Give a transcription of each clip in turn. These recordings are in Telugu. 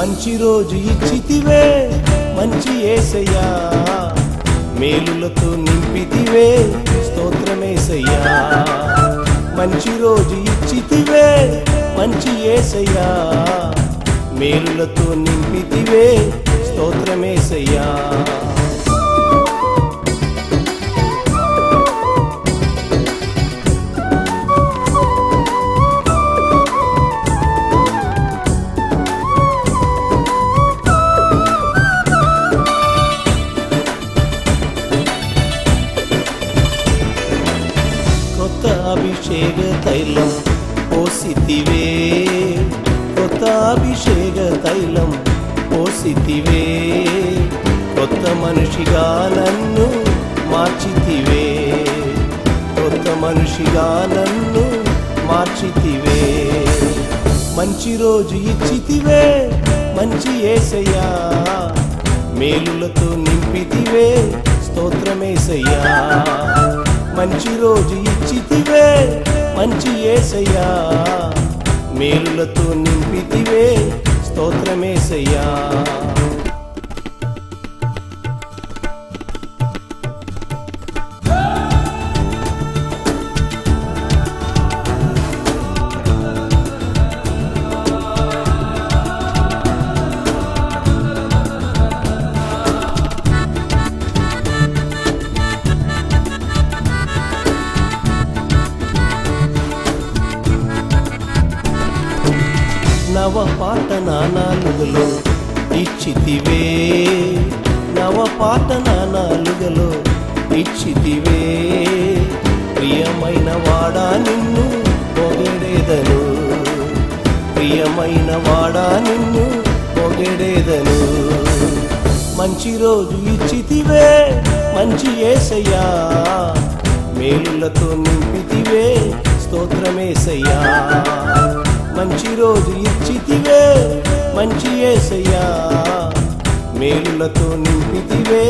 మంచి రోజు ఇచ్చితివే మంచి యేసయ్యా, మేలులతో నింపితివే స్తోత్రమేసయ్యా. మంచి రోజు ఇచ్చితివే మంచి యేసయ్యా, మేలులతో నింపితివే స్తోత్రమేసయ్యా. కొత్త అభిషేక తైలం పోసితివే, కొత్త అభిషేక తైలం పోసితివే, కొత్త మనిషిగా నన్ను మార్చితివే, కొత్త మనిషిగా నన్ను మార్చితివే. మంచి రోజు ఇచ్చితివే మంచి యేసయ్యా, మేలులతో నింపితివే స్తోత్రమేసయ్యా. మంచి రోజు ఇచ్చితివే మంచి యేసయ్యా, మేలులతో నింపితివే స్తోత్రమేసయ్యా. నవ పాట నాలుగలో ఇచ్చితివే, నవ పాట నాలుగలో ఇచ్చితివే, ప్రియమైన వాడా నిన్ను పొగడేదను, ప్రియమైన వాడా నిన్ను పొగడేదను. మంచి రోజు ఇచ్చితివే మంచి యేసయ్యా, మేలులతో నింపితివే స్తోత్రమేసయ్యా. మంచి రోజు ఇచ్చితివే మంచి యేసయ్యా, మేలులతో నింపితివే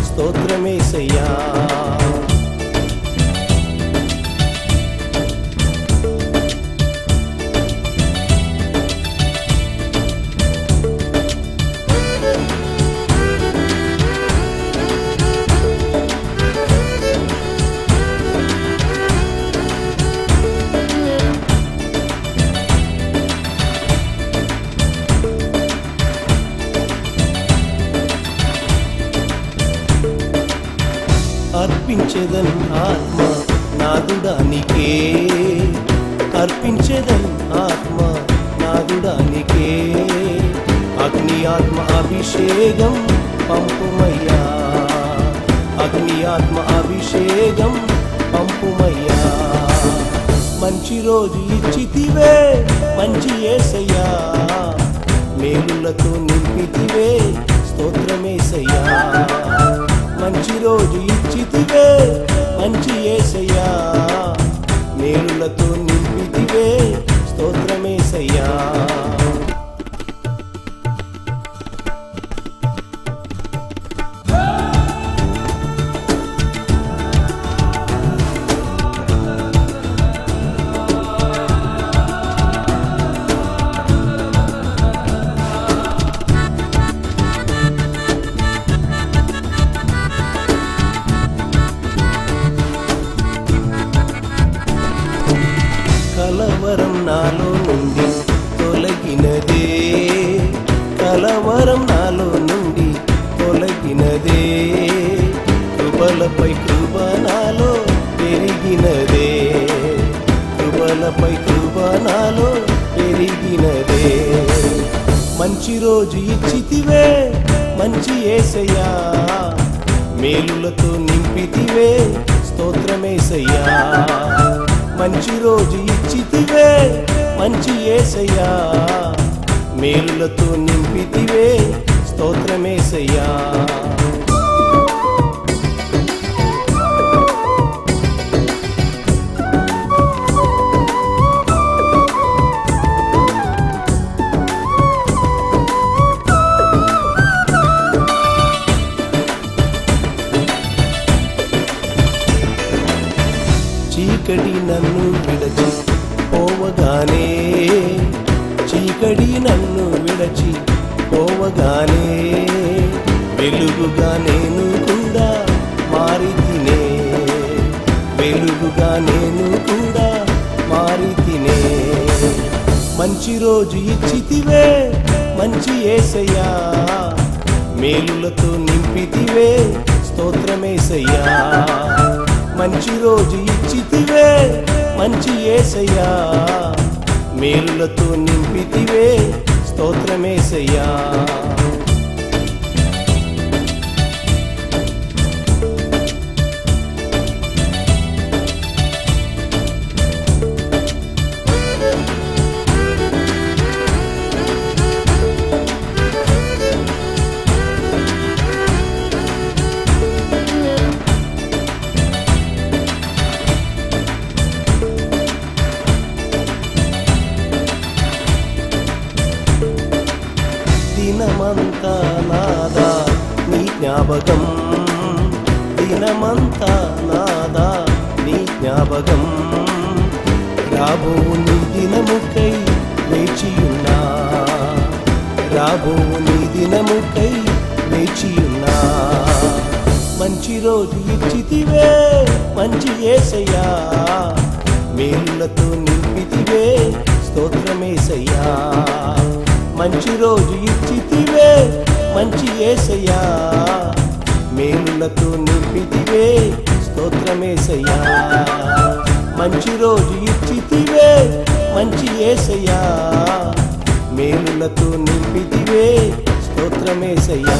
స్తోత్రమేసయ్యా. అర్పించెదన్ ఆత్మ నాదుడానికే, అర్పించెదన్ ఆత్మ నాదుడానికే, అగ్ని ఆత్మ అభిషేకం పంపుమయ్యా, అగ్ని ఆత్మ అభిషేకం పంపుమయ్యా. మంచి రోజు ఇచ్చితివే మంచి యేసయ్యా, మేలులతో నింపితివే స్తోత్రమేసయ్యా. మంచి రోజు ఇచ్చితివే మంచి యేసయ్యా, మేలులతో నింపితివే స్తోత్రమేసయ్యా. కలవరం నాలో నుండి తొలగినదే, కలవరం నాలో నుండి తొలగినదే, కృపలపై కృప నాలో పెరిగినదే, కృపలపై కృప నాలో పెరిగినదే. మంచి రోజు ఇచ్చితివే మంచి యేసయ్యా, మేలులతో నింపితివే స్తోత్రమేసయ్యా. మంచి రోజు ఇచ్చితివే మంచి యేసయ్యా, మేలులతో నింపితివే స్తోత్రమేసయ్యా. చీకటి నన్ను విడచి పోవగానే, చీకటి నన్ను విడచి మంచి రోజు ఇచ్చితివే మంచి యేసయ్యా, మేలులతో నింపితివే స్తోత్రమేసయ్యా. మంచి రోజు ఇచ్చితివే మంచి యేసయ్యా, మేలులతో నింపితివే స్తోత్రమేసయ్యా. దినమంతా నాదా నీ జ్ఞాపకం, దినమంతా నాదా నీ జ్ఞాపకం. రాబో నీ దినముకై వేచియున్నా, రాబో నీ దినముకై వేచియున్నా. మంచి రోజు ఇచ్చితివే మంచి యేసయ్యా, మేలులతో నింపితివే స్తోత్రమేసయ్యా. మంచి రోజు ఇచ్చితివే మంచి యేసయ్యా, మేలులతో నింపితివే స్తోత్రమేసయ్యా. మంచి రోజు ఇచ్చితివే మంచి యేసయ్యా, మేలులతో నింపితివే స్తోత్రమేసయ్యా.